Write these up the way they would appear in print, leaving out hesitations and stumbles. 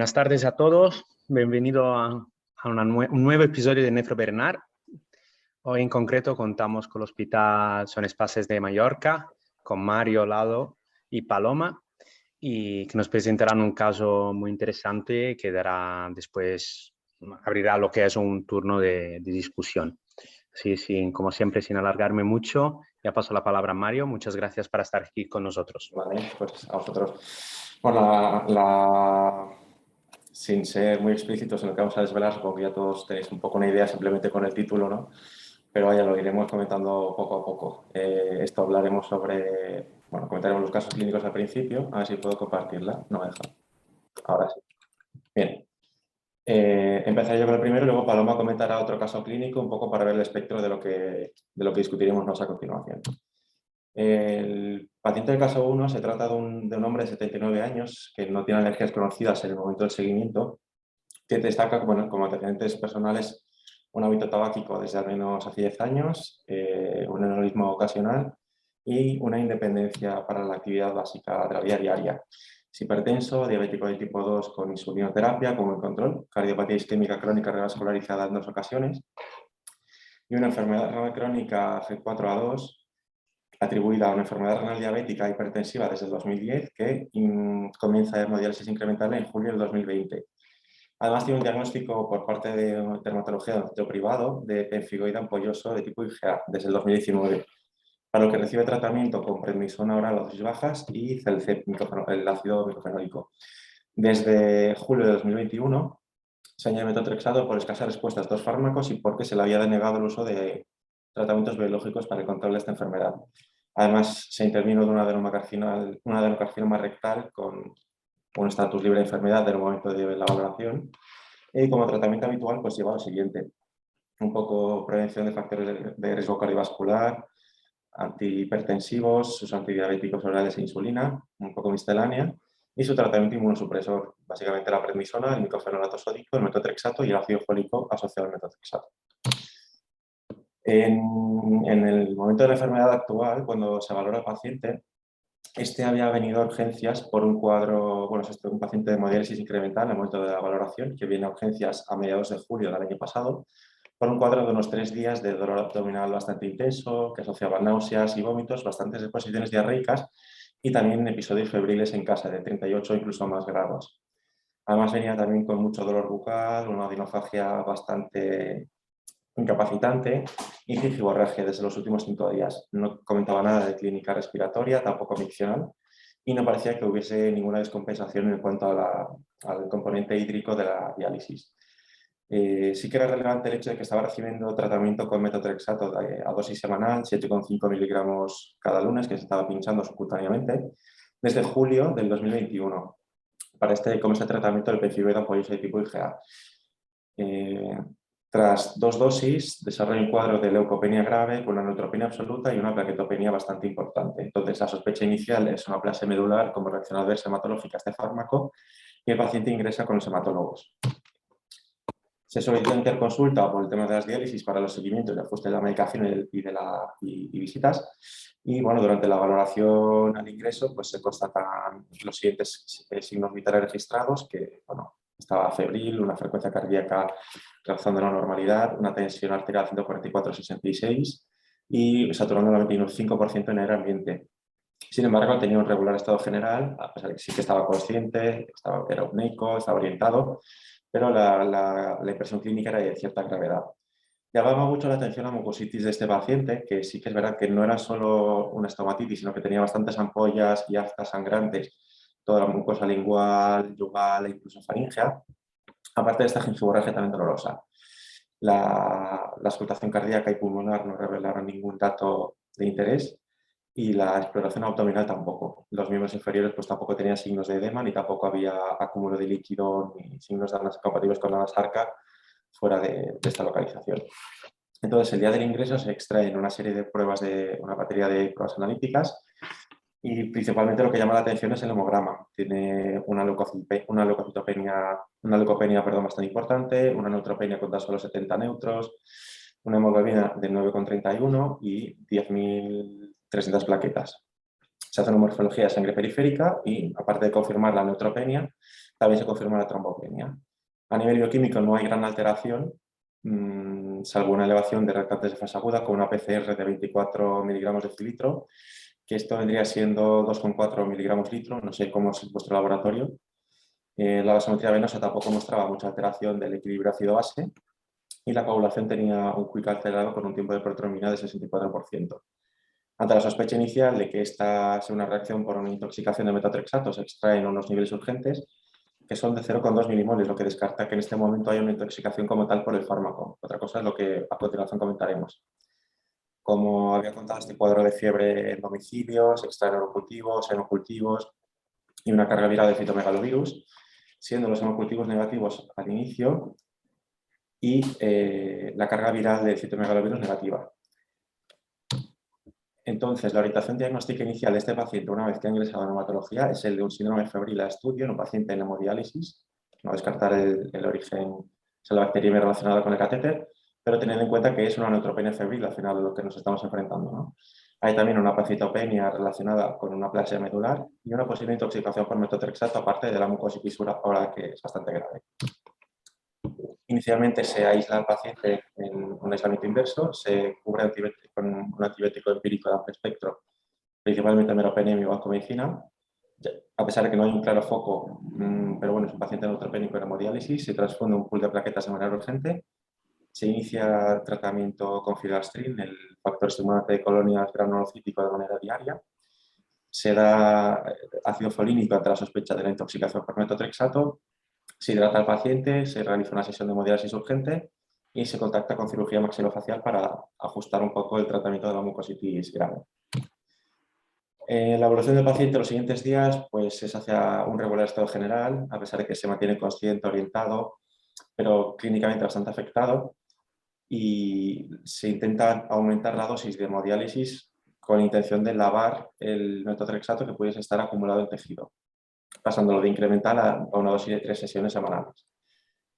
Buenas tardes a todos, bienvenido a un nuevo episodio de Nefro Bernard. Hoy en concreto contamos con el Hospital Son Espaces de Mallorca, con Mario, Lado y Paloma, y que nos presentarán un caso muy interesante que abrirá lo que es un turno de discusión. Sí, como siempre, sin alargarme mucho, ya paso la palabra a Mario. Muchas gracias por estar aquí con nosotros. Vale, pues a vosotros. Bueno, sin ser muy explícitos en lo que vamos a desvelar, supongo que ya todos tenéis un poco una idea simplemente con el título, ¿no? Pero vaya, lo iremos comentando poco a poco. Esto hablaremos comentaremos los casos clínicos al principio, a ver si puedo compartirla. No me deja. Ahora sí. Bien. Empezaré yo con el primero y luego Paloma comentará otro caso clínico un poco para ver el espectro de lo que discutiremos más a continuación. El paciente del caso 1 se trata de un hombre de 79 años que no tiene alergias conocidas en el momento del seguimiento, que destaca como antecedentes personales un hábito tabáquico desde al menos hace 10 años, un enanismo ocasional y una independencia para la actividad básica de la vida diaria. Es hipertenso, diabético de tipo 2 con insulinoterapia como el control, cardiopatía isquémica crónica revascularizada en 2 ocasiones y una enfermedad renal crónica G4A2 atribuida a una enfermedad renal diabética hipertensiva desde el 2010 que comienza a hemodiálisis incremental en julio del 2020. Además tiene un diagnóstico por parte de dermatología de un centro privado de pemfigoide ampolloso de tipo IgA desde el 2019, para lo que recibe tratamiento con prednisona oral a dosis bajas y Celcep, el ácido micofenólico. Desde julio de 2021 se añade metotrexato por escasas respuestas a estos fármacos y porque se le había denegado el uso de tratamientos biológicos para el control de esta enfermedad. Además, se intervino de una adenocarcinoma rectal con un estatus libre de enfermedad en el momento de la valoración. Y como tratamiento habitual, pues lleva lo siguiente: un poco prevención de factores de riesgo cardiovascular, antihipertensivos, sus antidiabéticos orales e insulina, un poco miscelánea, y su tratamiento inmunosupresor, básicamente la prednisona, el micofenolato sódico, el metotrexato y el ácido fólico asociado al metotrexato. En el momento de la enfermedad actual, cuando se valora al paciente, este había venido a urgencias por un cuadro, un paciente de hemodiálisis incremental en el momento de la valoración, que viene a urgencias a mediados de julio del año pasado, por un cuadro de unos 3 días de dolor abdominal bastante intenso, que asociaba náuseas y vómitos, bastantes exposiciones diarreicas y también episodios febriles en casa de 38 incluso más grados. Además venía también con mucho dolor bucal, una odinofagia bastante incapacitante y gingivorragia desde los últimos 5 días. No comentaba nada de clínica respiratoria, tampoco miccional, y no parecía que hubiese ninguna descompensación en cuanto al componente hídrico de la diálisis. Sí que era relevante el hecho de que estaba recibiendo tratamiento con metotrexato a dosis semanal, 7,5 miligramos cada lunes, que se estaba pinchando subcutáneamente, desde julio del 2021, para como este tratamiento del pemfigoide ampolloso de tipo IgA. Tras 2 dosis, desarrolla un cuadro de leucopenia grave con una neutropenia absoluta y una plaquetopenia bastante importante. Entonces, la sospecha inicial es una aplasia medular como reacción adversa hematológica a este fármaco y el paciente ingresa con los hematólogos. Se solicita interconsulta por el tema de las diálisis para los seguimientos de ajuste de la medicación y visitas. Y durante la valoración al ingreso pues, se constatan los siguientes signos vitales registrados, que estaba febril, una frecuencia cardíaca rozando la normalidad, una tensión arterial 144/66 y saturando el 95% en el ambiente. Sin embargo, tenía un regular estado general, a pesar de que sí que estaba consciente, era apneico, estaba orientado, pero la impresión clínica era de cierta gravedad. Llamaba mucho la atención la mucositis de este paciente, que sí que es verdad que no era solo una estomatitis, sino que tenía bastantes ampollas y aftas sangrantes, toda la mucosa lingual, yugal e incluso faríngea, aparte de esta gingivorragia también dolorosa. La auscultación cardíaca y pulmonar no revelaron ningún dato de interés y la exploración abdominal tampoco. Los miembros inferiores pues tampoco tenían signos de edema, ni tampoco había acúmulo de líquido ni signos de ANAS compatibles con la nasarca fuera de esta localización. Entonces, el día del ingreso se extraen una serie de pruebas una batería de pruebas analíticas y principalmente lo que llama la atención es el hemograma. Tiene una leucopenia bastante importante, una neutropenia con tan solo 70 neutros, una hemoglobina de 9,31 y 10.300 plaquetas. Se hace una morfología de sangre periférica y, aparte de confirmar la neutropenia, también se confirma la trombopenia. A nivel bioquímico no hay gran alteración, salvo una elevación de reactantes de fase aguda con una PCR de 24 miligramos de cilitro, que esto vendría siendo 2,4 miligramos litro, no sé cómo es vuestro laboratorio. La gasometría venosa tampoco mostraba mucha alteración del equilibrio ácido-base y la coagulación tenía un quick acelerado con un tiempo de protrombina de 64%. Ante la sospecha inicial de que esta sea una reacción por una intoxicación de metotrexato, se extraen unos niveles urgentes que son de 0,2 milimoles, lo que descarta que en este momento haya una intoxicación como tal por el fármaco. Otra cosa es lo que a continuación comentaremos. Como había contado, este cuadro de fiebre en domicilio, se extraen orocultivos, henocultivos y una carga viral de citomegalovirus, siendo los henocultivos negativos al inicio y la carga viral de citomegalovirus negativa. Entonces, la orientación diagnóstica inicial de este paciente, una vez que ha ingresado a neumatología, es el de un síndrome febril a estudio en un paciente en hemodiálisis, no descartar el origen de la bacteria relacionada con el catéter, pero teniendo en cuenta que es una neutropenia febril, al final de lo que nos estamos enfrentando, ¿no? Hay también una pacitopenia relacionada con una aplasia medular y una posible intoxicación por metotrexato, aparte de la mucositis oral, que es bastante grave. Inicialmente se aísla al paciente en un aislamiento inverso, se cubre con un antibiótico empírico de amplio espectro, principalmente meropenem y vancomicina. A pesar de que no hay un claro foco, pero bueno, es un paciente neutropénico en hemodiálisis, se transfunde un pool de plaquetas de manera urgente, se inicia tratamiento con filastrin, el factor estimulante de colonias granulocítico de manera diaria, se da ácido folínico ante la sospecha de la intoxicación por metotrexato, se hidrata al paciente, se realiza una sesión de hemodiálisis urgente y se contacta con cirugía maxilofacial para ajustar un poco el tratamiento de la mucositis grave. La evolución del paciente los siguientes días pues, es hacia un regular estado general, a pesar de que se mantiene consciente, orientado, pero clínicamente bastante afectado, y se intenta aumentar la dosis de hemodiálisis con la intención de lavar el metotrexato que pudiese estar acumulado en tejido, pasándolo de incremental a una dosis de 3 sesiones semanales.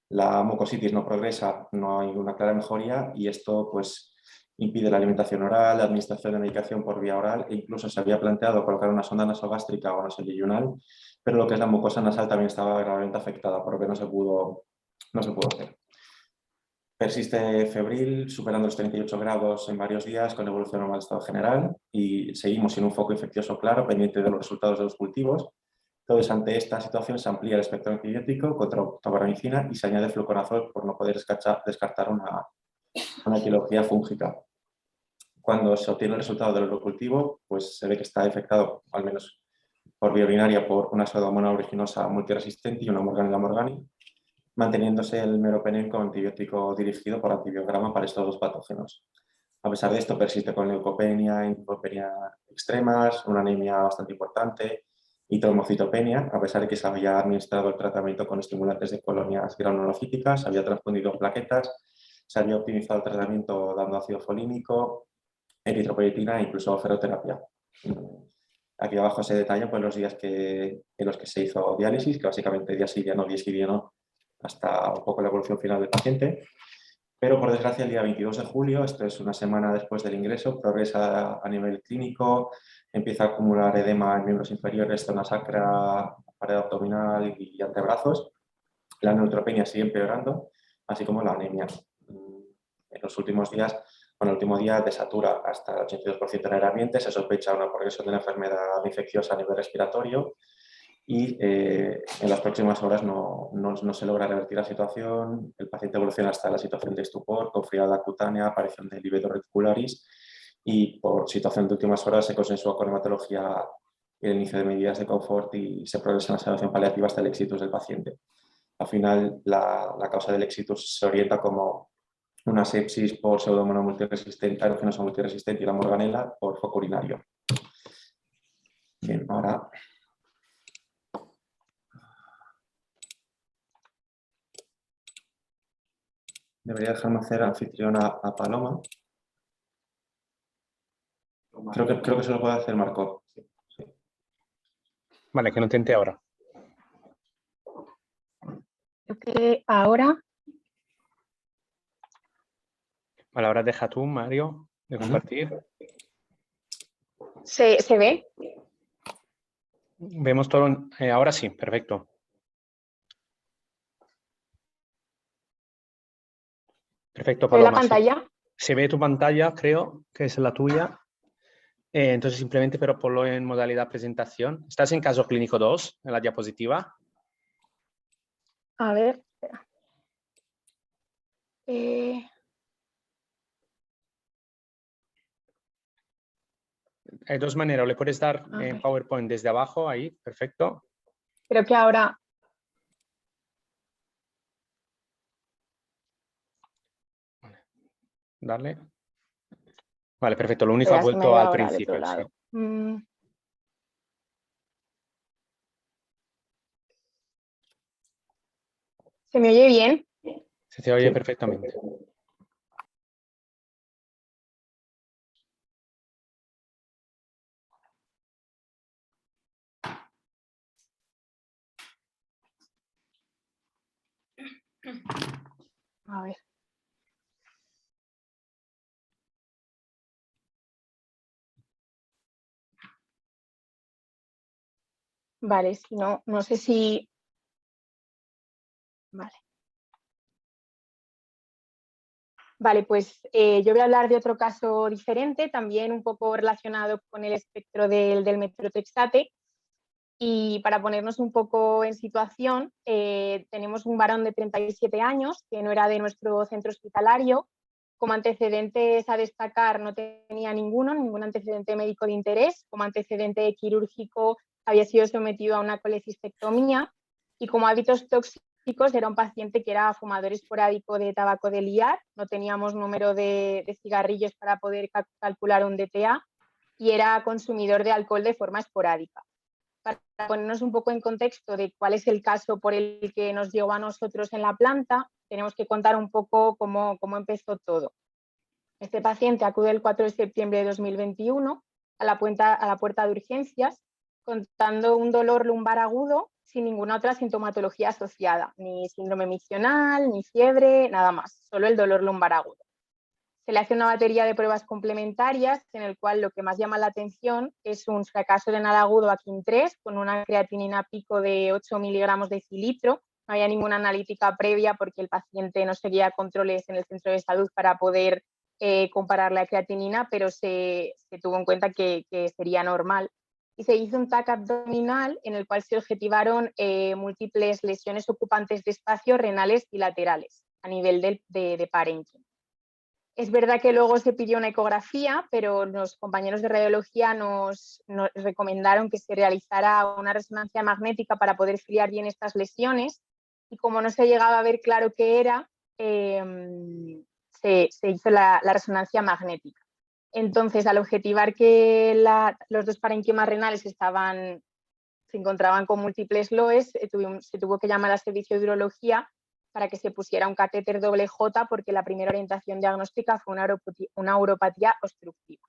La mucositis no progresa, no hay una clara mejoría y esto pues, impide la alimentación oral, la administración de medicación por vía oral e incluso se había planteado colocar una sonda nasogástrica o nasoyeyunal, pero lo que es la mucosa nasal también estaba gravemente afectada, por lo que no se pudo hacer. Persiste febril, superando los 38 grados en varios días con evolución normal del estado general y seguimos sin un foco infeccioso claro pendiente de los resultados de los cultivos. Entonces, ante esta situación se amplía el espectro antibiótico contra tobramicina y se añade fluconazol por no poder descartar una etiología fúngica. Cuando se obtiene el resultado del cultivo, pues se ve que está infectado, al menos por vía urinaria, por una pseudomonas aeruginosa multiresistente y una Morganella morgani, manteniéndose el meropenem como antibiótico dirigido por antibiograma para estos dos patógenos. A pesar de esto, persiste con leucopenia, linfopenia extremas, una anemia bastante importante y trombocitopenia, a pesar de que se había administrado el tratamiento con estimulantes de colonias granulocíticas, se había transfundido plaquetas, se había optimizado el tratamiento dando ácido folínico, eritropoyetina e incluso feroterapia. Aquí abajo se detallan pues, los días en los que se hizo diálisis, que básicamente día sí, día no, hasta un poco la evolución final del paciente. Pero por desgracia el día 22 de julio, esto es una semana después del ingreso, progresa a nivel clínico, empieza a acumular edema en miembros inferiores, zona sacra, pared abdominal y antebrazos. La neutropenia sigue empeorando, así como la anemia. En los últimos días, el último día desatura hasta el 82% en el ambiente, se sospecha una progresión de la enfermedad infecciosa a nivel respiratorio y en las próximas horas no se logra revertir la situación, el paciente evoluciona hasta la situación de estupor, con frialdad cutánea, aparición de livedo reticularis y por situación de últimas horas se consensuó con hematología el inicio de medidas de confort y se progresa en la sedación paliativa hasta el exitus del paciente. Al final, la causa del exitus se orienta como una sepsis por pseudomonas multiresistente, aeruginosa multiresistente y la morganela por foco urinario. Bien, ahora debería dejarme hacer anfitriona a Paloma. Creo que se lo puede hacer Marco. Sí. Vale, que no intente ahora. Ahora. Vale, ahora deja tú, Mario, de compartir. ¿Se ve? Vemos todo. Ahora sí, perfecto. Perfecto, ¿Se ve la Paloma. pantalla? Se ve tu pantalla, creo que es la tuya. Entonces, simplemente, pero ponlo en modalidad presentación. ¿Estás en caso clínico 2, en la diapositiva? A ver, espera. Hay dos maneras. Le puedes dar A en ver. PowerPoint desde abajo, ahí, perfecto. Creo que ahora... Darle. Vale, perfecto. Lo único ha Espera, se me ha vuelto ido al ahora al otro principio, sí. lado. ¿Se me oye bien? Se te oye perfectamente. A ver. Vale, si no, no sé si... Vale. Vale, pues yo voy a hablar de otro caso diferente, también un poco relacionado con el espectro del metrotrexate. Y para ponernos un poco en situación, tenemos un varón de 37 años que no era de nuestro centro hospitalario. Como antecedentes a destacar no tenía ningún antecedente médico de interés. Como antecedente quirúrgico había sido sometido a una colecistectomía y como hábitos tóxicos era un paciente que era fumador esporádico de tabaco de liar. No teníamos número de cigarrillos para poder calcular un DTA y era consumidor de alcohol de forma esporádica. Para ponernos un poco en contexto de cuál es el caso por el que nos llegó a nosotros en la planta, tenemos que contar un poco cómo empezó todo. Este paciente acude el 4 de septiembre de 2021 a la puerta de urgencias contando un dolor lumbar agudo sin ninguna otra sintomatología asociada, ni síndrome misional, ni fiebre, nada más, solo el dolor lumbar agudo. Se le hace una batería de pruebas complementarias en el cual lo que más llama la atención es un fracaso renal agudo a KIM3 con una creatinina pico de 8 miligramos de decilitro. No había ninguna analítica previa porque el paciente no seguía controles en el centro de salud para poder comparar la creatinina, pero se tuvo en cuenta que sería normal. Y se hizo un TAC abdominal en el cual se objetivaron múltiples lesiones ocupantes de espacio renales y laterales a nivel de parénquima. Es verdad que luego se pidió una ecografía, pero los compañeros de radiología nos recomendaron que se realizara una resonancia magnética para poder filiar bien estas lesiones y como no se llegaba a ver claro qué era, se hizo la resonancia magnética. Entonces, al objetivar que los dos parénquimas renales se encontraban con múltiples LOEs, se tuvo que llamar al servicio de urología para que se pusiera un catéter doble J porque la primera orientación diagnóstica fue una uropatía obstructiva.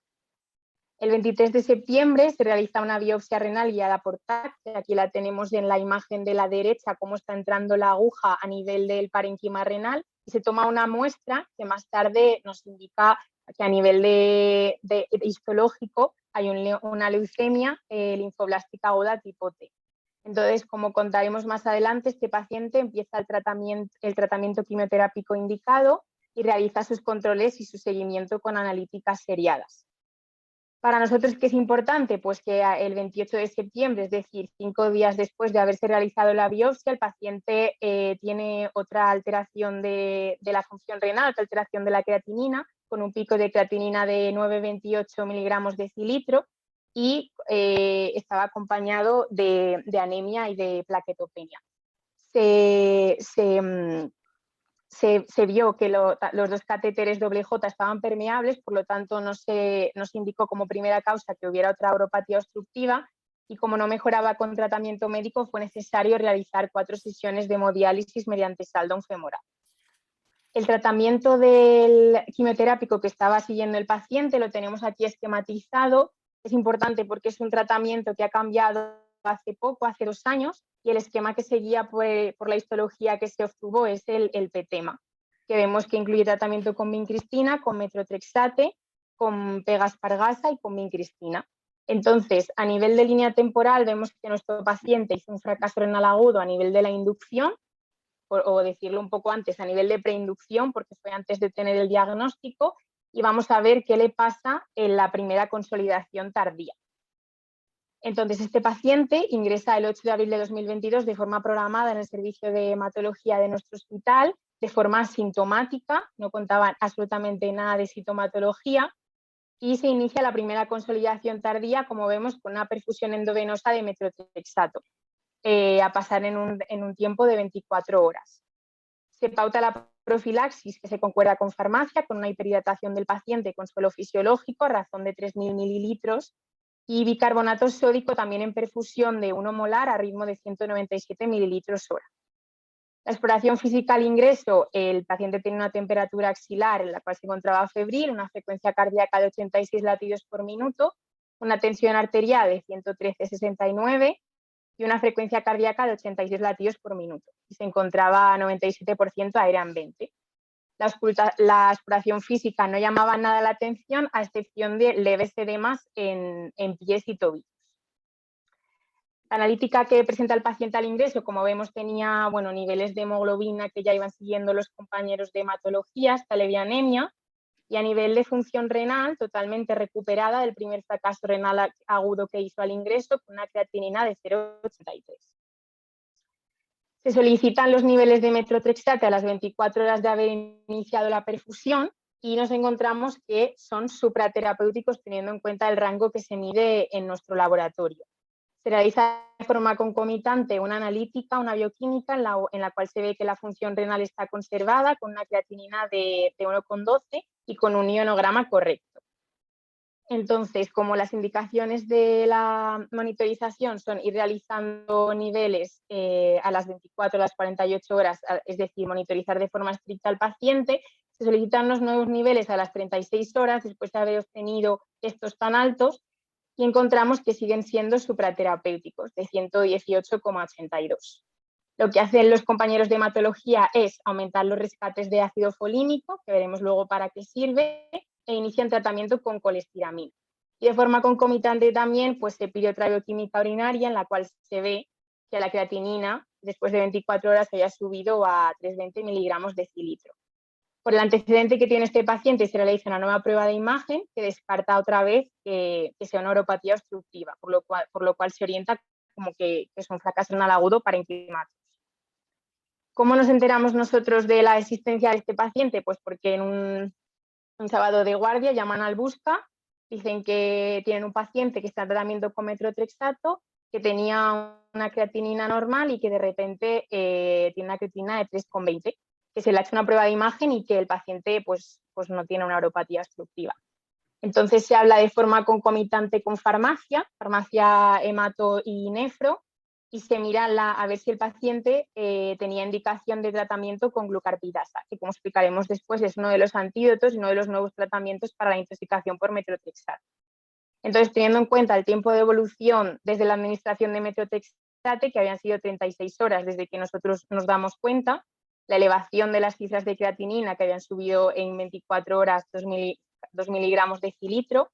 El 23 de septiembre se realiza una biopsia renal guiada por TAC, que aquí la tenemos en la imagen de la derecha, cómo está entrando la aguja a nivel del parénquima renal, y se toma una muestra que más tarde nos indica que a nivel de histológico hay una leucemia linfoblástica aguda tipo T. Entonces, como contaremos más adelante, este paciente empieza el tratamiento quimioterápico indicado y realiza sus controles y su seguimiento con analíticas seriadas. Para nosotros, ¿qué es importante? Pues que el 28 de septiembre, es decir, 5 días después de haberse realizado la biopsia, el paciente tiene otra alteración de la función renal, otra alteración de la creatinina, con un pico de creatinina de 9,28 miligramos de decilitro y estaba acompañado de anemia y de plaquetopenia. Se vio que los dos catéteres J estaban permeables, por lo tanto no se indicó como primera causa que hubiera otra uropatía obstructiva y como no mejoraba con tratamiento médico fue necesario realizar 4 sesiones de hemodiálisis mediante saldón femoral. El tratamiento del quimioterápico que estaba siguiendo el paciente lo tenemos aquí esquematizado. Es importante porque es un tratamiento que ha cambiado hace poco, hace 2 años, y el esquema que seguía por la histología que se obtuvo es el PETEMA, que vemos que incluye tratamiento con vincristina, con metrotrexate, con pegaspargasa y con vincristina. Entonces, a nivel de línea temporal, vemos que nuestro paciente hizo un fracaso renal agudo a nivel de la inducción, o decirlo un poco antes, a nivel de preinducción, porque fue antes de tener el diagnóstico, y vamos a ver qué le pasa en la primera consolidación tardía. Entonces, este paciente ingresa el 8 de abril de 2022 de forma programada en el servicio de hematología de nuestro hospital, de forma asintomática, no contaba absolutamente nada de sintomatología, y se inicia la primera consolidación tardía, como vemos, con una perfusión endovenosa de metotrexato, a pasar en un tiempo de 24 horas. Se pauta la profilaxis, que se concuerda con farmacia, con una hiperhidratación del paciente con suelo fisiológico a razón de 3.000 mililitros, y bicarbonato sódico también en perfusión de 1 molar a ritmo de 197 mililitros hora. La exploración física al ingreso, el paciente tiene una temperatura axilar en la cual se encontraba febril, una frecuencia cardíaca de 86 latidos por minuto, una tensión arterial de 113/69 y una frecuencia cardíaca de 86 latidos por minuto. Y se encontraba a 97% aire ambiente. La exploración física no llamaba nada la atención, a excepción de leves edemas en pies y tobillos. La analítica que presenta el paciente al ingreso, como vemos, tenía niveles de hemoglobina que ya iban siguiendo los compañeros de hematología, hasta leve anemia, y a nivel de función renal, totalmente recuperada del primer fracaso renal agudo que hizo al ingreso, con una creatinina de 0,83. Se solicitan los niveles de metotrexato a las 24 horas de haber iniciado la perfusión y nos encontramos que son supraterapéuticos teniendo en cuenta el rango que se mide en nuestro laboratorio. Se realiza de forma concomitante una analítica, una bioquímica, en la cual se ve que la función renal está conservada con una creatinina de 1,12 y con un ionograma correcto. Entonces, como las indicaciones de la monitorización son ir realizando niveles a las 24 o las 48 horas, es decir, monitorizar de forma estricta al paciente, se solicitan los nuevos niveles a las 36 horas después de haber obtenido estos tan altos, y encontramos que siguen siendo supraterapéuticos, de 118,82. Lo que hacen los compañeros de hematología es aumentar los rescates de ácido folínico, que veremos luego para qué sirve, e inician tratamiento con colestiramina. Y de forma concomitante también se pide otra bioquímica urinaria en la cual se ve que la creatinina, después de 24 horas, había subido a 320 miligramos decilitro. Por el antecedente que tiene este paciente, se realiza una nueva prueba de imagen que descarta otra vez que sea una neuropatía obstructiva, por lo cual se orienta como que es un fracaso renal agudo parenquimatoso. ¿Cómo nos enteramos nosotros de la existencia de este paciente? Pues porque en un sábado de guardia llaman al Busca, dicen que tienen un paciente que está en tratamiento con metotrexato, que tenía una creatinina normal y que de repente tiene una creatinina de 3,20, que se le ha hecho una prueba de imagen y que el paciente pues no tiene una neuropatía obstructiva. Entonces se habla de forma concomitante con farmacia, hemato y nefro, y se mira a ver si el paciente tenía indicación de tratamiento con glucarpidasa, que como explicaremos después es uno de los antídotos y uno de los nuevos tratamientos para la intoxicación por metotrexato. Entonces, teniendo en cuenta el tiempo de evolución desde la administración de metotrexato, que habían sido 36 horas desde que nosotros nos damos cuenta, la elevación de las cifras de creatinina que habían subido en 24 horas 2 miligramos decilitro,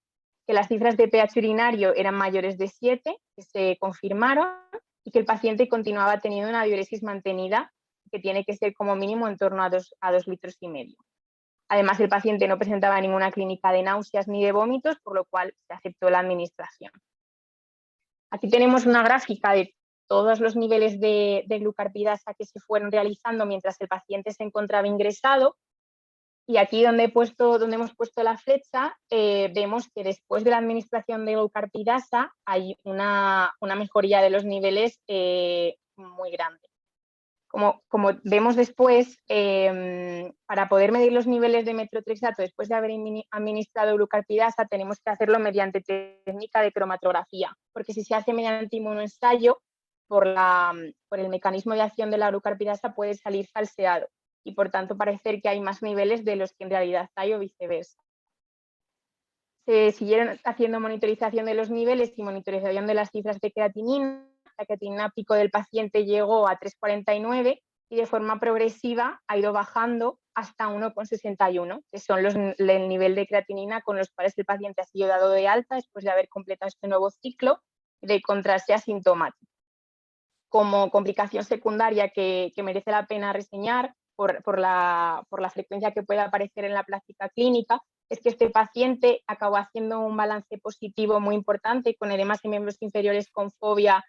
que las cifras de pH urinario eran mayores de 7, que se confirmaron, y que el paciente continuaba teniendo una diuresis mantenida, que tiene que ser como mínimo en torno a 2 litros y medio. Además, el paciente no presentaba ninguna clínica de náuseas ni de vómitos, por lo cual se aceptó la administración. Aquí tenemos una gráfica de todos los niveles de glucarpidasa que se fueron realizando mientras el paciente se encontraba ingresado. Y aquí donde hemos puesto la flecha, vemos que después de la administración de glucarpidasa hay una mejoría de los niveles muy grande. Como vemos después, para poder medir los niveles de metotrexato después de haber administrado glucarpidasa, tenemos que hacerlo mediante técnica de cromatografía, porque si se hace mediante inmunoensayo, por el mecanismo de acción de la glucarpidasa puede salir falseado y por tanto parecer que hay más niveles de los que en realidad hay o viceversa. Se siguieron haciendo monitorización de los niveles y monitorización de las cifras de creatinina. La creatinina pico del paciente llegó a 3,49 y de forma progresiva ha ido bajando hasta 1,61, que son el nivel de creatinina con los cuales el paciente ha sido dado de alta después de haber completado este nuevo ciclo de encontrarse asintomático. Como complicación secundaria que merece la pena reseñar por la frecuencia que puede aparecer en la práctica clínica, es que este paciente acabó haciendo un balance positivo muy importante con edemas en miembros inferiores con fobia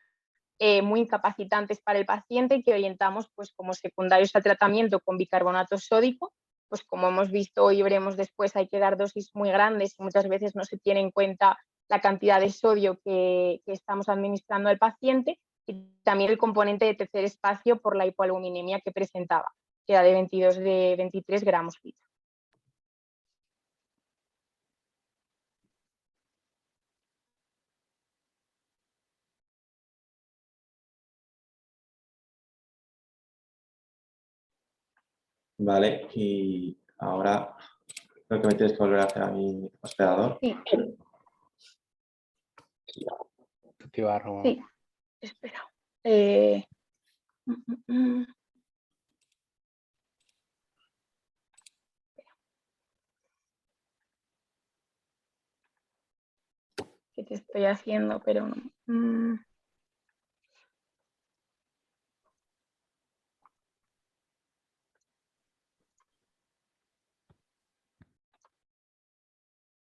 muy incapacitantes para el paciente y que orientamos pues, como secundarios al tratamiento con bicarbonato sódico. Pues como hemos visto y veremos después, hay que dar dosis muy grandes y muchas veces no se tiene en cuenta la cantidad de sodio que estamos administrando al paciente, y también el componente de tercer espacio por la hipoalbuminemia que presentaba, que era de 23 gramos litro. Vale, y ahora creo que me tienes que volver a hacer a mi hospedador. Sí. Activarlo. Sí, espera. Que te estoy haciendo, pero no.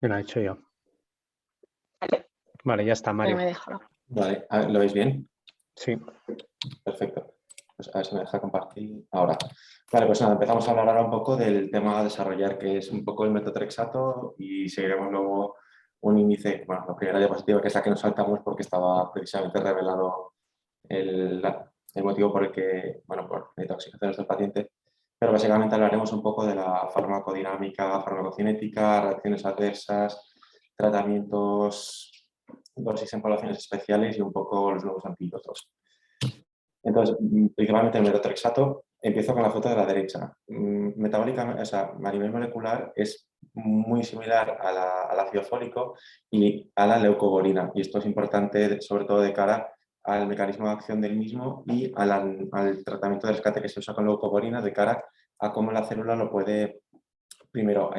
Me lo he hecho yo. Vale, Vale, ya está, Mario. me dejo. Vale, a ver, ¿lo veis bien? Sí. Perfecto. Pues a ver si me deja compartir ahora. Vale, pues nada, empezamos a hablar ahora un poco del tema a desarrollar, que es un poco el metotrexato, y seguiremos luego un índice, bueno, la primera diapositiva, que es la que nos saltamos porque estaba precisamente revelado el motivo por el que, bueno, por la intoxicación del paciente, pero básicamente hablaremos un poco de la farmacodinámica, farmacocinética, reacciones adversas, tratamientos, dosis en poblaciones especiales y un poco los nuevos antídotos. Entonces, principalmente el metotrexato, empiezo con la foto de la derecha. Metabólicamente, o sea, a nivel molecular es muy similar al ácido fólico y a la leucovorina. Y esto es importante sobre todo de cara al mecanismo de acción del mismo y al tratamiento de rescate que se usa con leucovorina de cara a cómo la célula lo puede primero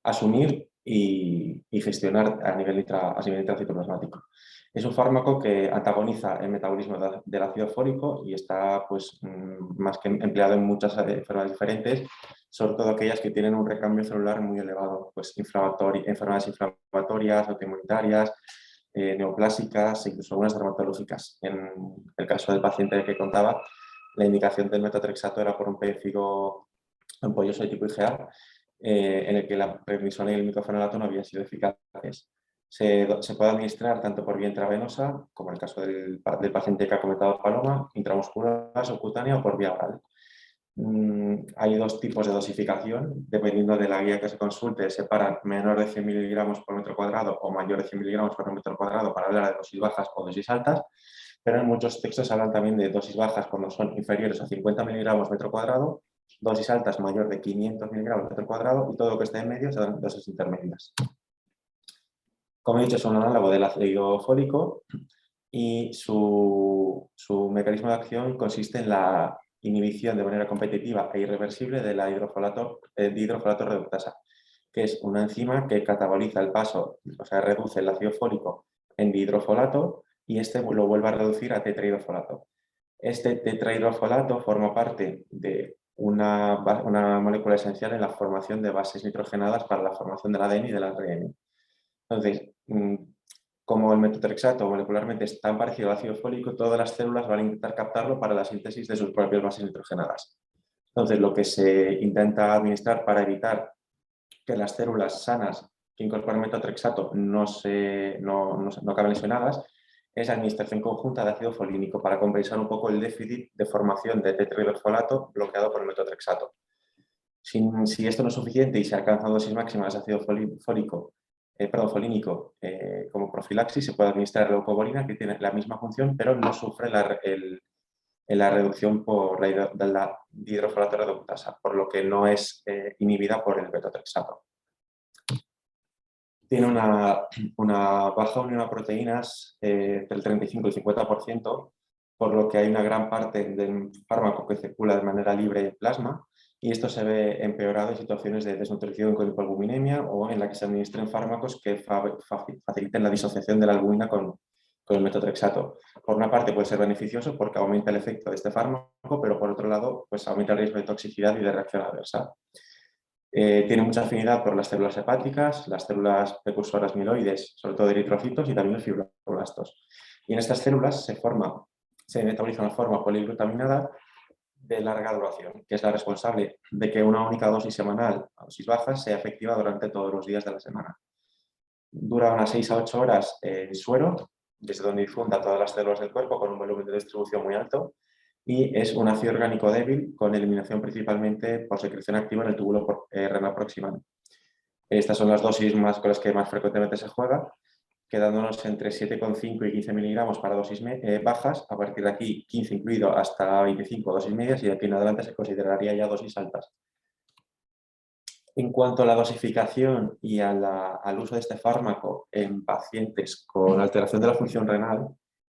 asumir y gestionar a nivel intracitoplasmático. Es un fármaco que antagoniza el metabolismo del ácido fólico y está pues, más que empleado en muchas enfermedades diferentes, sobre todo aquellas que tienen un recambio celular muy elevado, pues enfermedades inflamatorias, autoinmunitarias, neoplásicas e incluso algunas dermatológicas. En el caso del paciente que contaba, la indicación del metotrexato era por un pérfido ampolloso de tipo IgA, en el que la prednisona y el micofenolato no habían sido eficaces. Se puede administrar tanto por vía intravenosa, como en el caso del paciente que ha comentado Paloma, intramuscular, subcutánea o por vía oral. Hay dos tipos de dosificación, dependiendo de la guía que se consulte, separan menor de 100 miligramos por metro cuadrado o mayor de 100 miligramos por metro cuadrado para hablar de dosis bajas o dosis altas, pero en muchos textos hablan también de dosis bajas cuando son inferiores a 50 miligramos metro cuadrado, dosis altas mayor de 500 miligramos metro cuadrado y todo lo que esté en medio se dan dosis intermedias. Como he dicho, es un análogo del ácido fólico y su mecanismo de acción consiste en la inhibición de manera competitiva e irreversible de la hidrofolato reductasa, que es una enzima que cataboliza el paso, o sea, reduce el ácido fólico en dihidrofolato y este lo vuelve a reducir a tetrahidrofolato. Este tetrahidrofolato forma parte de una molécula esencial en la formación de bases nitrogenadas para la formación del ADN y del ARN. Entonces, como el metotrexato molecularmente es tan parecido al ácido fólico, todas las células van a intentar captarlo para la síntesis de sus propias bases nitrogenadas. Entonces, lo que se intenta administrar para evitar que las células sanas que incorporan metotrexato no acaben lesionadas es la administración conjunta de ácido folínico para compensar un poco el déficit de formación de tetrahidrofolato bloqueado por el metotrexato. Si esto no es suficiente y se alcanzan dosis máximas de ácido folínico como profilaxis, se puede administrar leucovorina, que tiene la misma función, pero no sufre la reducción por la dihidrofolato reductasa, por lo que no es inhibida por el metotrexato. Tiene una baja unión a proteínas del 35 y 50%, por lo que hay una gran parte del fármaco que circula de manera libre en plasma, y esto se ve empeorado en situaciones de desnutrición con hipoalbuminemia o en la que se administren fármacos que faciliten la disociación de la albumina con con el metotrexato. Por una parte puede ser beneficioso porque aumenta el efecto de este fármaco, pero por otro lado pues aumenta el riesgo de toxicidad y de reacción adversa. Tiene mucha afinidad por las células hepáticas, las células precursoras mieloides, sobre todo de eritrocitos y también los fibroblastos. Y en estas células se metaboliza una forma poliglutaminada de larga duración, que es la responsable de que una única dosis semanal a dosis bajas sea efectiva durante todos los días de la semana. Dura unas 6 a 8 horas en suero, desde donde difunda todas las células del cuerpo con un volumen de distribución muy alto, y es un ácido orgánico débil con eliminación principalmente por secreción activa en el túbulo renal proximal. Estas son las dosis con las que más frecuentemente se juega, quedándonos entre 7,5 y 15 miligramos para dosis bajas, a partir de aquí 15 incluido hasta 25 dosis medias y de aquí en adelante se consideraría ya dosis altas. En cuanto a la dosificación y al uso de este fármaco en pacientes con alteración de la función renal,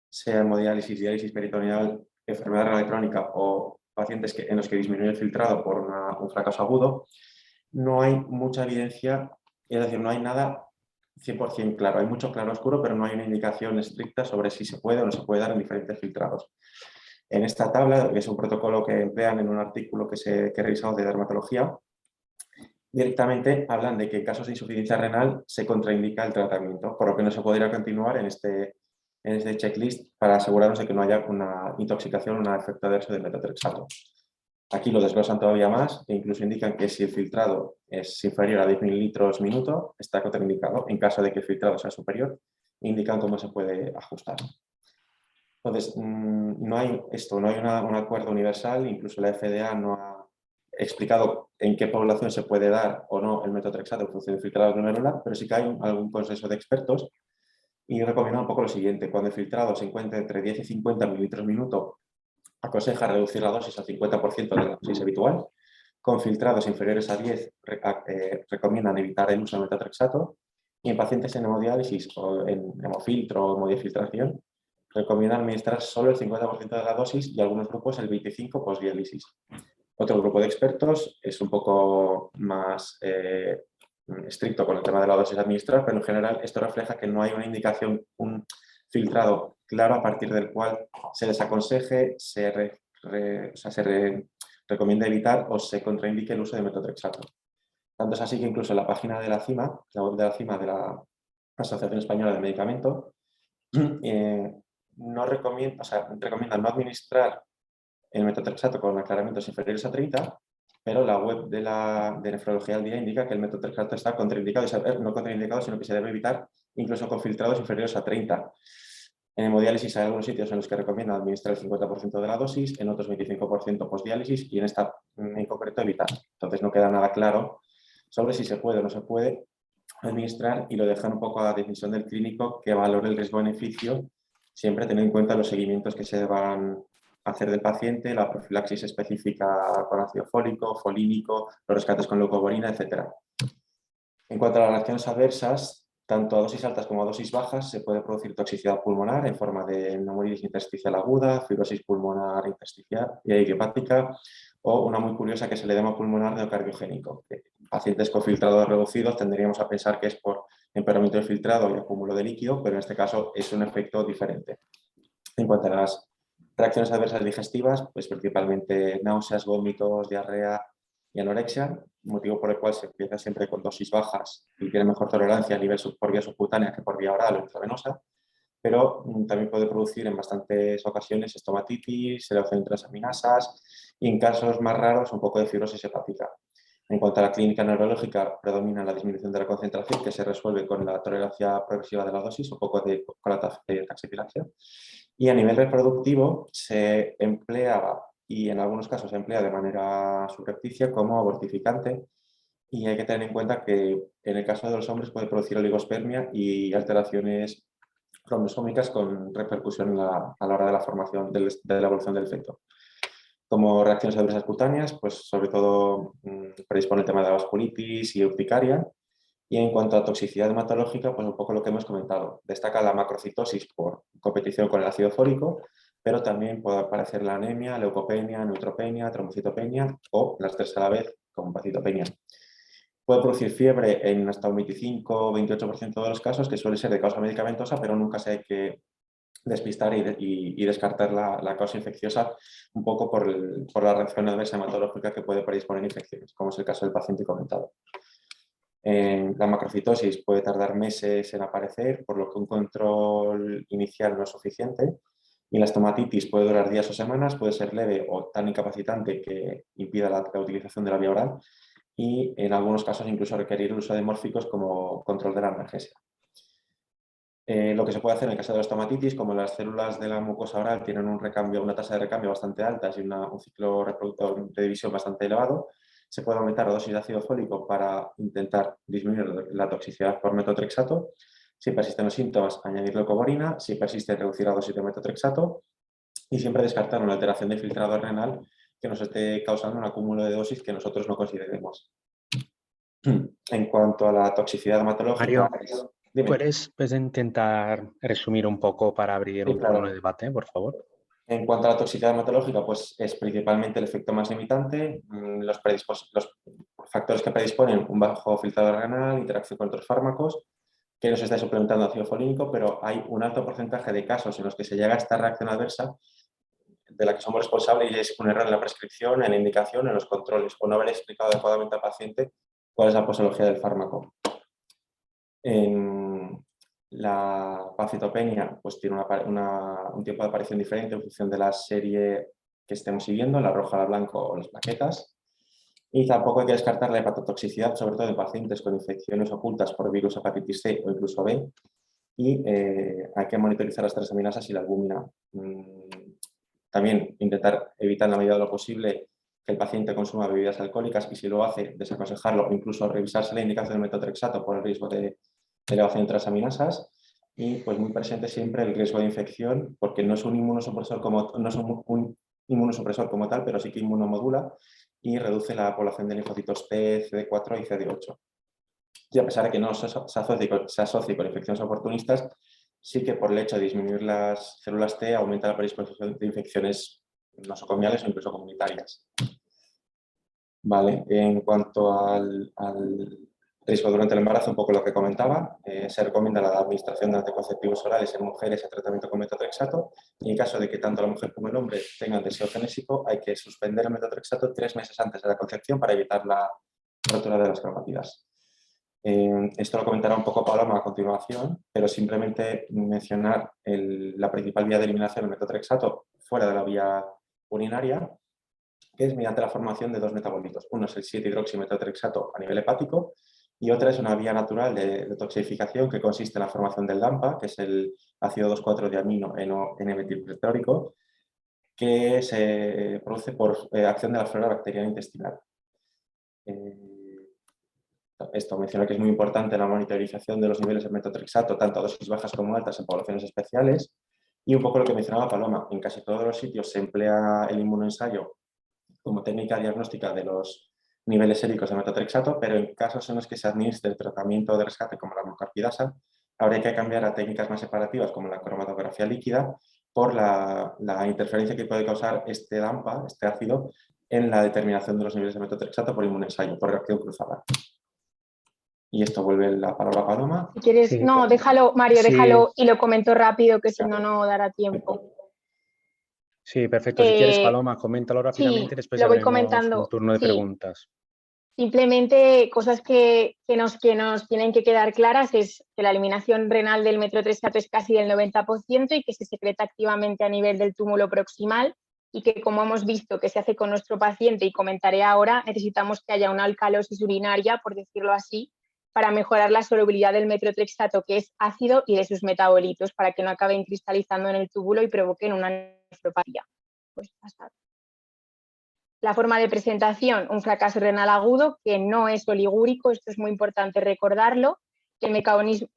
sea hemodiálisis, diálisis peritoneal, enfermedad renal crónica o pacientes en los que disminuye el filtrado por un fracaso agudo, no hay mucha evidencia, es decir, no hay nada 100% claro. Hay mucho claro oscuro, pero no hay una indicación estricta sobre si se puede o no se puede dar en diferentes filtrados. En esta tabla, que es un protocolo que emplean en un artículo que he revisado de dermatología, directamente hablan de que en casos de insuficiencia renal se contraindica el tratamiento, por lo que no se podría continuar en este checklist para asegurarnos de que no haya una intoxicación o un efecto adverso del metotrexato. Aquí lo desglosan todavía más e incluso indican que si el filtrado es inferior a 10 mililitros minuto, está contraindicado. En caso de que el filtrado sea superior, indican cómo se puede ajustar. Entonces, no hay un acuerdo universal, incluso la FDA no ha explicado en qué población se puede dar o no el metotrexato en función del filtrado glomerular, pero sí que hay algún consenso de expertos y yo recomiendo un poco lo siguiente. Cuando el filtrado se encuentra entre 10 y 50 mililitros minuto, aconseja reducir la dosis al 50% de la dosis habitual. Con filtrados inferiores a 10 recomiendan evitar el uso de metotrexato. Y en pacientes en hemodiálisis o en hemofiltro o hemodiafiltración, recomiendan administrar solo el 50% de la dosis y algunos grupos el 25% postdiálisis. Otro grupo de expertos es un poco más estricto con el tema de la dosis a administrar, pero en general esto refleja que no hay una indicación, un filtrado claro a partir del cual se desaconseje, se recomienda evitar o se contraindique el uso de metotrexato. Tanto es así que incluso en la página de la CIMA, la web de la CIMA de la Asociación Española de Medicamento, recomienda no administrar el metotrexato con aclaramientos inferiores a 30, pero la web de Nefrología al Día indica que el metotrexato está contraindicado, no contraindicado, sino que se debe evitar incluso con filtrados inferiores a 30. En hemodiálisis hay algunos sitios en los que recomiendan administrar el 50% de la dosis, en otros 25% postdiálisis y en esta en concreto evitar. Entonces no queda nada claro sobre si se puede o no se puede administrar y lo dejan un poco a la decisión del clínico que valore el riesgo-beneficio, siempre teniendo en cuenta los seguimientos que se van a hacer del paciente, la profilaxis específica con ácido fólico, folínico, los rescates con leucovorina, etc. En cuanto a las reacciones adversas, tanto a dosis altas como a dosis bajas se puede producir toxicidad pulmonar en forma de pneumonitis intersticial aguda, fibrosis pulmonar intersticial y idiopática, o una muy curiosa que es el edema pulmonar neocardiogénico. Pacientes con filtrados reducidos tendríamos a pensar que es por empeoramiento del filtrado y acúmulo de líquido, pero en este caso es un efecto diferente. En cuanto a las reacciones adversas digestivas, pues principalmente náuseas, vómitos, diarrea y anorexia, motivo por el cual se empieza siempre con dosis bajas y tiene mejor tolerancia a nivel por vía subcutánea que por vía oral o intravenosa, pero también puede producir en bastantes ocasiones estomatitis, elevación de transaminasas y en casos más raros un poco de fibrosis hepática. En cuanto a la clínica neurológica, predomina la disminución de la concentración que se resuelve con la tolerancia progresiva de la dosis, un poco con la taxifilaxia. Y a nivel reproductivo se empleaba y en algunos casos se emplea de manera subrepticia como abortificante y hay que tener en cuenta que en el caso de los hombres puede producir oligospermia y alteraciones cromosómicas con repercusión a la hora de la formación, de la evolución del feto. Como reacciones adversas cutáneas, pues sobre todo predispone el tema de la vasculitis y urticaria. Y en cuanto a toxicidad hematológica, pues un poco lo que hemos comentado. Destaca la macrocitosis por competición con el ácido fólico, pero también puede aparecer la anemia, leucopenia, neutropenia, trombocitopenia o las tres a la vez con hepatitopenia. Puede producir fiebre en hasta un 25 o 28% de los casos, que suele ser de causa medicamentosa, pero nunca se hay que despistar y descartar la causa infecciosa un poco por la reacción adversa hematológica que puede predisponer infecciones, como es el caso del paciente comentado. La macrocitosis puede tardar meses en aparecer, por lo que un control inicial no es suficiente. Y la estomatitis puede durar días o semanas, puede ser leve o tan incapacitante que impida la utilización de la vía oral y en algunos casos incluso requerir el uso de mórficos como control de la analgesia. Lo que se puede hacer en el caso de la estomatitis, como las células de la mucosa oral tienen una tasa de recambio bastante alta y un ciclo reproductor de división bastante elevado, se puede aumentar la dosis de ácido fólico para intentar disminuir la toxicidad por metotrexato. Si persisten los síntomas, añadir leucovorina. Si persiste, reducir la dosis de metotrexato. Y siempre descartar una alteración del filtrado renal que nos esté causando un acúmulo de dosis que nosotros no consideremos. En cuanto a la toxicidad hematológica... Mario, ¿puedes intentar resumir un poco para abrir Sí, un claro. turno de debate, por favor? En cuanto a la toxicidad hematológica, pues es principalmente el efecto más limitante, los factores que predisponen un bajo filtrado renal, interacción con otros fármacos, que no se está suplementando ácido folínico, pero hay un alto porcentaje de casos en los que se llega a esta reacción adversa de la que somos responsables y es un error en la prescripción, en la indicación, en los controles, o no haber explicado adecuadamente al paciente cuál es la posología del fármaco. La pancitopenia pues, tiene un tiempo de aparición diferente en función de la serie que estemos siguiendo, la roja, la blanca o las plaquetas. Y tampoco hay que descartar la hepatotoxicidad, sobre todo en pacientes con infecciones ocultas por virus hepatitis C o incluso B. Y hay que monitorizar las transaminasas y la albúmina. También intentar evitar en la medida de lo posible que el paciente consuma bebidas alcohólicas y si lo hace, desaconsejarlo o incluso revisarse la indicación del metotrexato por el riesgo de elevación de transaminasas y pues muy presente siempre el riesgo de infección porque no es un inmunosupresor un inmunosupresor como tal, pero sí que inmunomodula y reduce la población de linfocitos T, CD4 y CD8. Y a pesar de que no se asocie con infecciones oportunistas, sí que por el hecho de disminuir las células T aumenta la predisposición de infecciones nosocomiales o incluso comunitarias. Vale, en cuanto al riesgo durante el embarazo, un poco lo que comentaba, se recomienda la administración de anticonceptivos orales en mujeres en tratamiento con metotrexato y en caso de que tanto la mujer como el hombre tengan deseo genésico hay que suspender el metotrexato 3 meses antes de la concepción para evitar la rotura de las cromátidas. Esto lo comentará un poco Paloma a continuación, pero simplemente mencionar la principal vía de eliminación del metotrexato fuera de la vía urinaria, que es mediante la formación de dos metabolitos. Uno es el 7-hidroximetotrexato a nivel hepático y otra es una vía natural de detoxificación que consiste en la formación del DAMPA, que es el ácido 2,4-diamino N-metilpretrórico, que se produce por acción de la flora bacteriana intestinal. Esto menciona que es muy importante la monitorización de los niveles de metotrexato, tanto a dosis bajas como altas en poblaciones especiales. Y un poco lo que mencionaba Paloma, en casi todos los sitios se emplea el inmunoensayo como técnica diagnóstica de los niveles séricos de metotrexato, pero en casos en los que se administre el tratamiento de rescate como la monocarpidasa, habría que cambiar a técnicas más separativas como la cromatografía líquida por la interferencia que puede causar este DAMPA, este ácido, en la determinación de los niveles de metotrexato por inmunoensayo, por reacción cruzada. Y esto vuelve la palabra a Paloma. Si quieres, Sí. no, déjalo, Mario, Sí. déjalo y lo comento rápido, que si no, no dará tiempo. Sí, perfecto. Si quieres, Paloma, coméntalo rápidamente y después lo voy abrimos comentando. un turno de preguntas. Simplemente cosas que nos tienen que quedar claras es que la eliminación renal del metotrexato es casi del 90% y que se secreta activamente a nivel del túmulo proximal y que, como hemos visto que se hace con nuestro paciente y comentaré ahora, necesitamos que haya una alcalosis urinaria, por decirlo así, para mejorar la solubilidad del metotrexato, que es ácido, y de sus metabolitos, para que no acaben cristalizando en el túbulo y provoquen una nefropatía. Pues pasar. La forma de presentación, un fracaso renal agudo que no es oligúrico, esto es muy importante recordarlo, el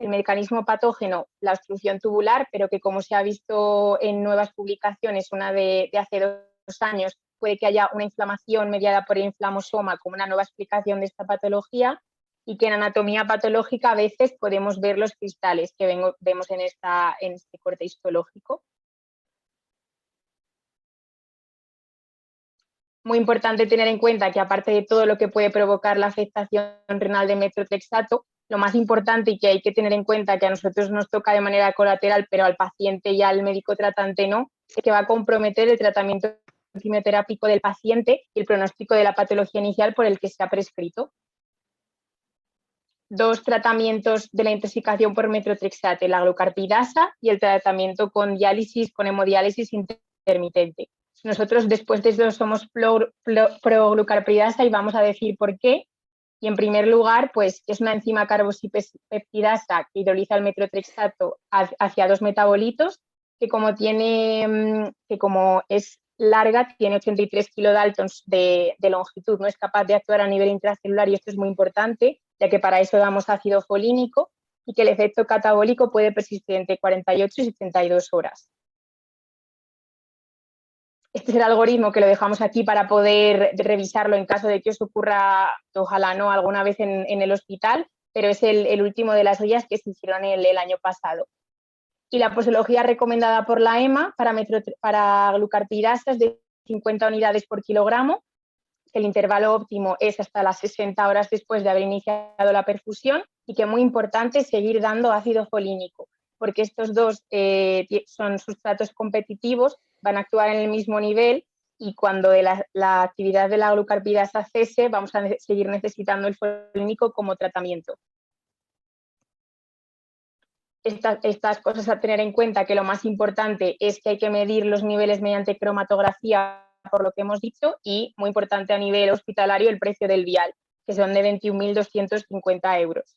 mecanismo patógeno, la obstrucción tubular, pero que como se ha visto en nuevas publicaciones, una de hace 2 años, puede que haya una inflamación mediada por el inflamosoma como una nueva explicación de esta patología y que en anatomía patológica a veces podemos ver los cristales que vemos en este corte histológico. Muy importante tener en cuenta que aparte de todo lo que puede provocar la afectación renal de metotrexato, lo más importante y que hay que tener en cuenta, que a nosotros nos toca de manera colateral, pero al paciente y al médico tratante no, es que va a comprometer el tratamiento quimioterápico del paciente y el pronóstico de la patología inicial por el que se ha prescrito. 2 tratamientos de la intoxicación por metotrexate, la glucarpidasa y el tratamiento con diálisis, con hemodiálisis intermitente. Nosotros después de eso somos pro glucarpidasa y vamos a decir por qué. Y en primer lugar, pues es una enzima carboxipeptidasa que hidroliza el metotrexato hacia 2 metabolitos, que como es larga, tiene 83 kilodaltons de longitud, no es capaz de actuar a nivel intracelular, y esto es muy importante, ya que para eso damos ácido folínico, y que el efecto catabólico puede persistir entre 48 y 72 horas. Este es el algoritmo que lo dejamos aquí para poder revisarlo en caso de que os ocurra, ojalá no, alguna vez en el hospital, pero es el último de las guías que se hicieron el año pasado. Y la posología recomendada por la EMA para glucarpidasa es de 50 unidades por kilogramo. El intervalo óptimo es hasta las 60 horas después de haber iniciado la perfusión, y que muy importante seguir dando ácido folínico, porque estos dos son sustratos competitivos, van a actuar en el mismo nivel, y cuando la actividad de la glucarpidasa cese, vamos a seguir necesitando el folínico como tratamiento. Estas cosas a tener en cuenta, que lo más importante es que hay que medir los niveles mediante cromatografía, por lo que hemos dicho, y muy importante a nivel hospitalario el precio del vial, que son de 21.250 euros.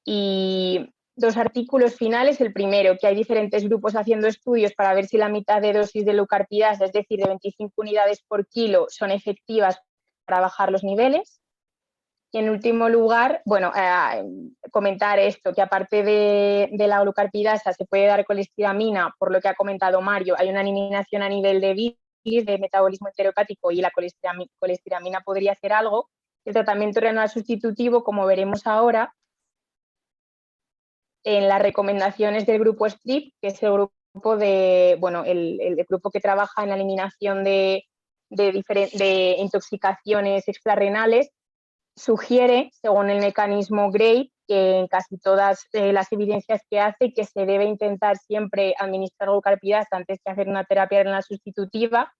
Y 2 artículos finales. El primero, que hay diferentes grupos haciendo estudios para ver si la mitad de dosis de glucarpidasa, es decir, de 25 unidades por kilo, son efectivas para bajar los niveles. Y en último lugar, bueno, comentar esto, que aparte de la glucarpidasa se puede dar colestiramina, por lo que ha comentado Mario, hay una eliminación a nivel de bilis, de metabolismo enterohepático, y la colestiramina podría hacer algo. El tratamiento renal sustitutivo, como veremos ahora, en las recomendaciones del grupo STRIP, que es el grupo el grupo que trabaja en la eliminación de intoxicaciones extrarrenales, sugiere, según el mecanismo Gray, que en casi todas las evidencias que hace, que se debe intentar siempre administrar glucarpidasa antes que hacer una terapia renal sustitutiva,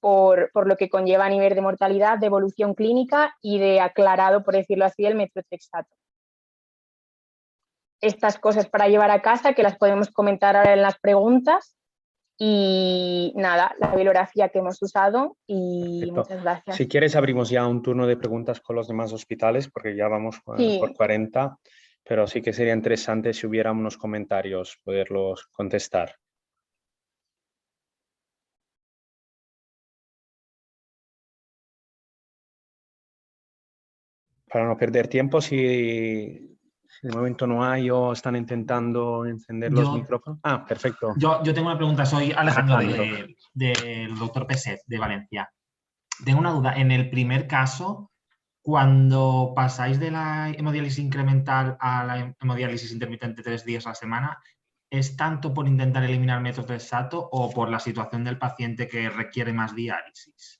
por lo que conlleva a nivel de mortalidad, de evolución clínica y de aclarado, por decirlo así, del metotrexato. Estas cosas para llevar a casa, que las podemos comentar ahora en las preguntas. Y nada, la bibliografía que hemos usado, y Perfecto. muchas gracias. Si quieres, abrimos ya un turno de preguntas con los demás hospitales, porque ya vamos por 40, pero sí que sería interesante, si hubiera unos comentarios, poderlos contestar. Para no perder tiempo, si de momento no hay o están intentando encender los micrófonos. Ah, perfecto. Yo tengo una pregunta, soy Alejandro del Dr. Peset de Valencia. Tengo una duda, en el primer caso, cuando pasáis de la hemodiálisis incremental a la hemodiálisis intermitente 3 días a la semana, ¿es tanto por intentar eliminar metotrexato o por la situación del paciente que requiere más diálisis?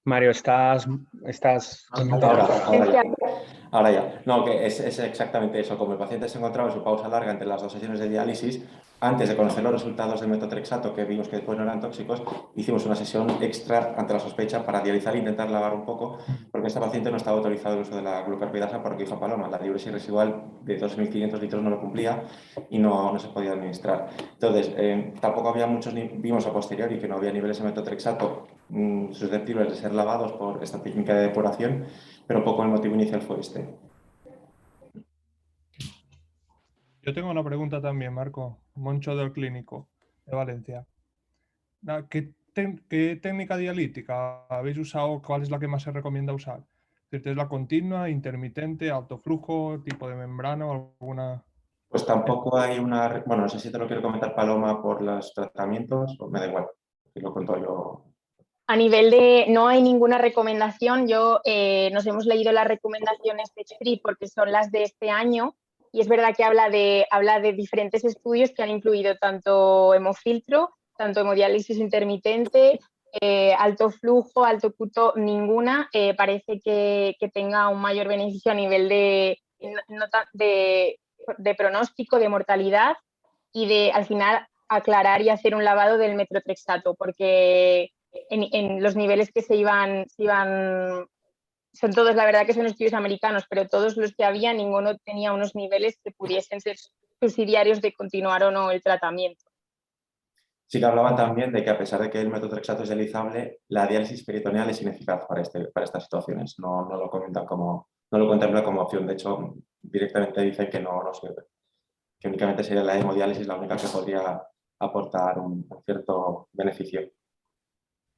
Mario, ¿estás Ahora ya. No, que es exactamente eso. Como el paciente se encontraba en su pausa larga entre las 2 sesiones de diálisis, antes de conocer los resultados del metotrexato, que vimos que después no eran tóxicos, hicimos una sesión extra ante la sospecha para dializar e intentar lavar un poco, porque este paciente no estaba autorizado el uso de la glucarpidasa, porque dijo Paloma, la diuresis residual de 2.500 litros no lo cumplía y no se podía administrar. Entonces, tampoco había vimos a posteriori que no había niveles de metotrexato susceptibles de ser lavados por esta técnica de depuración, pero un poco el motivo inicial fue este. Yo tengo una pregunta también, Marco. Moncho del Clínico de Valencia. ¿Qué técnica dialítica habéis usado? ¿Cuál es la que más se recomienda usar? ¿Es la continua, intermitente, alto flujo, tipo de membrana o alguna? Pues tampoco hay una... Bueno, no sé si te lo quiero comentar, Paloma, por los tratamientos, o me da igual, si lo cuento yo. A nivel de... no hay ninguna recomendación. Nos hemos leído las recomendaciones de STRIP porque son las de este año, y es verdad que habla de diferentes estudios que han incluido tanto hemofiltro, tanto hemodiálisis intermitente, alto flujo, alto Q-TO, ninguna parece que tenga un mayor beneficio a nivel de pronóstico, de mortalidad y de, al final, aclarar y hacer un lavado del metotrexato, porque en los niveles que se iban, son todos, la verdad que son estudios americanos, pero todos los que había, ninguno tenía unos niveles que pudiesen ser subsidiarios de continuar o no el tratamiento. Sí que hablaban también de que a pesar de que el metotrexato es dializable, la diálisis peritoneal es ineficaz para estas situaciones. No lo comentan como, no lo contemplan como opción. De hecho, directamente dicen que no sirve. Que únicamente sería la hemodiálisis la única que podría aportar un cierto beneficio.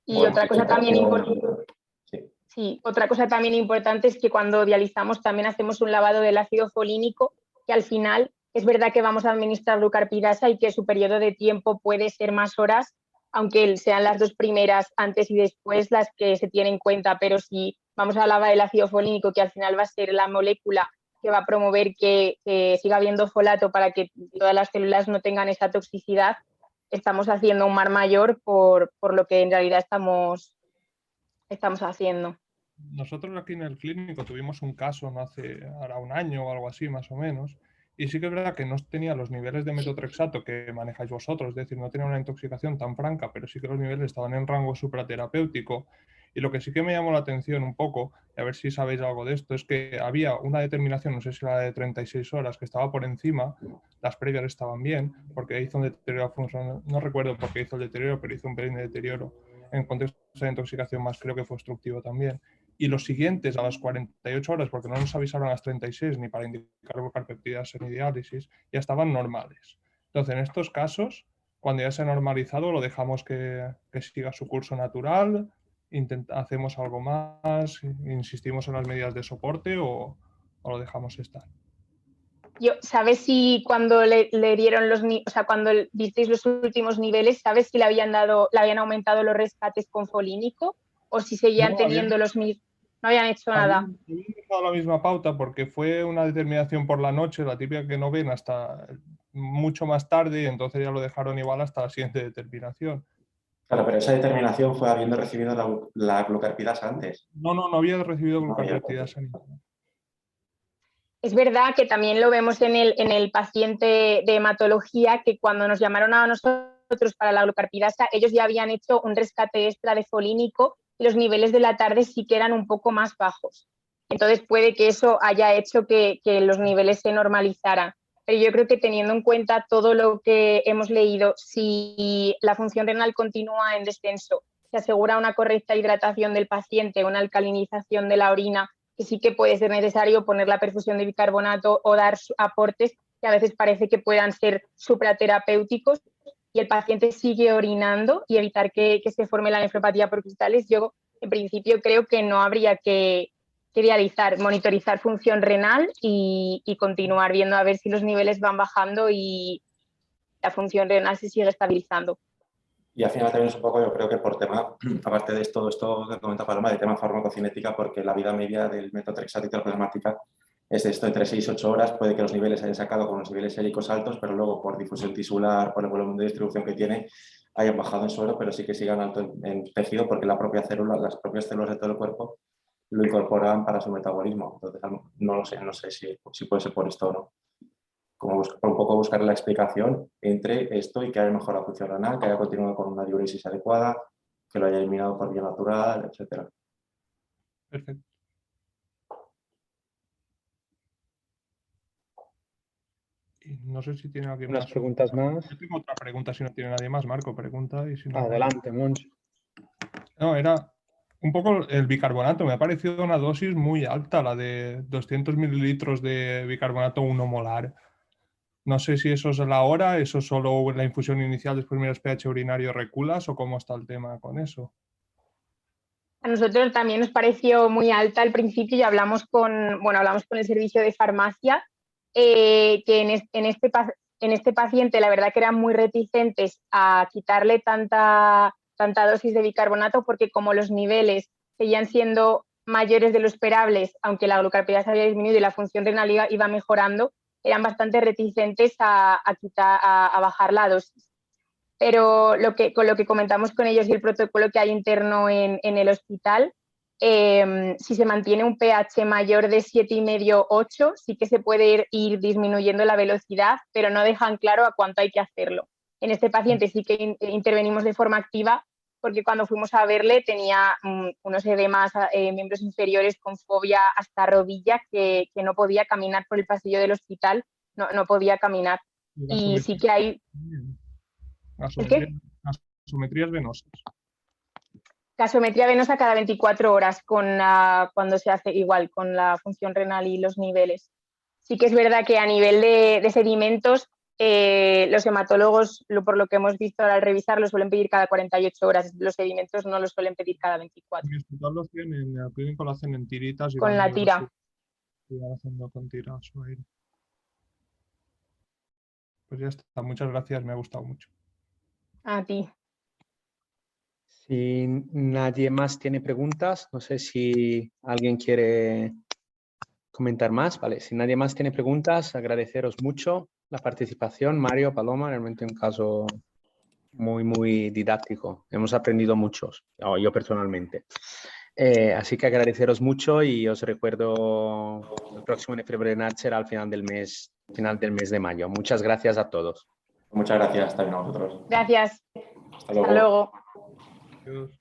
Y otra cosa también importante. Sí. Sí, otra cosa también importante es que cuando dializamos también hacemos un lavado del ácido folínico, que al final es verdad que vamos a administrar glucarpidasa y que su periodo de tiempo puede ser más horas, aunque sean las 2 primeras antes y después las que se tienen en cuenta, pero si vamos a lavar el ácido folínico, que al final va a ser la molécula que va a promover que siga habiendo folato para que todas las células no tengan esa toxicidad, estamos haciendo un mar mayor por lo que en realidad estamos haciendo. Nosotros aquí en el clínico tuvimos un caso no hace ahora un año o algo así más o menos, y sí que es verdad que no tenía los niveles de metotrexato que manejáis vosotros, es decir, no tenía una intoxicación tan franca, pero sí que los niveles estaban en rango supraterapéutico. Y lo que sí que me llamó la atención un poco, y a ver si sabéis algo de esto, es que había una determinación, no sé si era de 36 horas, que estaba por encima, las previas estaban bien, porque hizo un deterioro funcional, no recuerdo por qué hizo el deterioro, pero hizo un pelín de deterioro en contexto de intoxicación más, creo que fue obstructivo también. Y los siguientes a las 48 horas, porque no nos avisaron a las 36 ni para indicar glucarpeptidasa ni diálisis, ya estaban normales. Entonces, en estos casos, cuando ya se ha normalizado, lo dejamos que siga su curso natural, hacemos algo más, insistimos en las medidas de soporte o lo dejamos estar. ¿Sabes si cuando le dieron cuando visteis los últimos niveles, sabes si le habían aumentado los rescates con folínico o si seguían teniendo los mismos? No habían hecho nada. Habían dejado la misma pauta porque fue una determinación por la noche, la típica que no ven hasta mucho más tarde, y entonces ya lo dejaron igual hasta la siguiente determinación. Claro, pero esa determinación fue habiendo recibido la glucarpidasa antes. No había recibido glucarpeptidasa. Es verdad que también lo vemos en el paciente de hematología, que cuando nos llamaron a nosotros para la glucarpidasa, ellos ya habían hecho un rescate extra de folínico y los niveles de la tarde sí que eran un poco más bajos. Entonces puede que eso haya hecho que los niveles se normalizaran. Pero yo creo que teniendo en cuenta todo lo que hemos leído, si la función renal continúa en descenso, se asegura una correcta hidratación del paciente, una alcalinización de la orina, que sí que puede ser necesario poner la perfusión de bicarbonato o dar aportes que a veces parece que puedan ser supraterapéuticos y el paciente sigue orinando y evitar que se forme la nefropatía por cristales. Yo, en principio, creo que no habría que dializar, monitorizar función renal y continuar viendo a ver si los niveles van bajando y la función renal se sigue estabilizando. Y al final también es un poco, yo creo que por tema, aparte de esto que comenta Paloma, de tema farmacocinética, porque la vida media del metotrexato y plasmática es de esto entre 6 y 8 horas, puede que los niveles hayan sacado con los niveles séricos altos, pero luego por difusión tisular, por el volumen de distribución que tiene, hayan bajado en suelo, pero sí que sigan alto en tejido, porque las propias células de todo el cuerpo lo incorporan para su metabolismo. Entonces, no sé si puede ser por esto o no. Como un poco buscar la explicación entre esto y que haya mejorado la función renal, que haya continuado con una diuresis adecuada, que lo haya eliminado por vía natural, etc. Perfecto. Y no sé si tiene alguien Unas más. preguntas más. Yo tengo otra pregunta si no tiene nadie más. Marco, pregunta. Y si no, Adelante, Monch. no, era un poco el bicarbonato. Me ha parecido una dosis muy alta, la de 200 mililitros de bicarbonato 1 molar. No sé si eso es la hora, eso es solo la infusión inicial, después miras pH urinario reculas o cómo está el tema con eso. A nosotros también nos pareció muy alta al principio y hablamos con el servicio de farmacia, que en este paciente la verdad que eran muy reticentes a quitarle tanta dosis de bicarbonato porque como los niveles seguían siendo mayores de lo esperables, aunque la glucarpidasa había disminuido y la función renal iba mejorando, eran bastante reticentes a bajar la dosis. pero con lo que comentamos con ellos y el protocolo que hay interno en el hospital, si se mantiene un pH mayor de 7,5-8, sí que se puede ir disminuyendo la velocidad, pero no dejan claro a cuánto hay que hacerlo. En este paciente sí que intervenimos de forma activa, porque cuando fuimos a verle tenía unos edemas miembros inferiores con fobia hasta rodilla, que no podía caminar por el pasillo del hospital, no podía caminar. Y sí que hay... ¿El qué? Gasometrías venosas. Gasometría venosa cada 24 horas cuando se hace igual con la función renal y los niveles. Sí que es verdad que a nivel de sedimentos, los hematólogos, por lo que hemos visto al revisar, lo suelen pedir cada 48 horas. Los sedimentos no los suelen pedir cada 24. En mi hospital lo hacen, en el clínico lo hacen en tiritas. Con la tira. Y van haciendo con tiras su aire. Pues ya está. Muchas gracias, me ha gustado mucho. A ti. Si nadie más tiene preguntas, no sé si alguien quiere comentar más. Vale, si nadie más tiene preguntas, agradeceros mucho la participación. Mario, Paloma, realmente un caso muy, muy didáctico. Hemos aprendido muchos, yo personalmente. Así que agradeceros mucho y os recuerdo el próximo Nefroprenar será al final del mes de mayo. Muchas gracias a todos. Muchas gracias también a vosotros. Gracias. Hasta luego. Hasta luego. Adiós.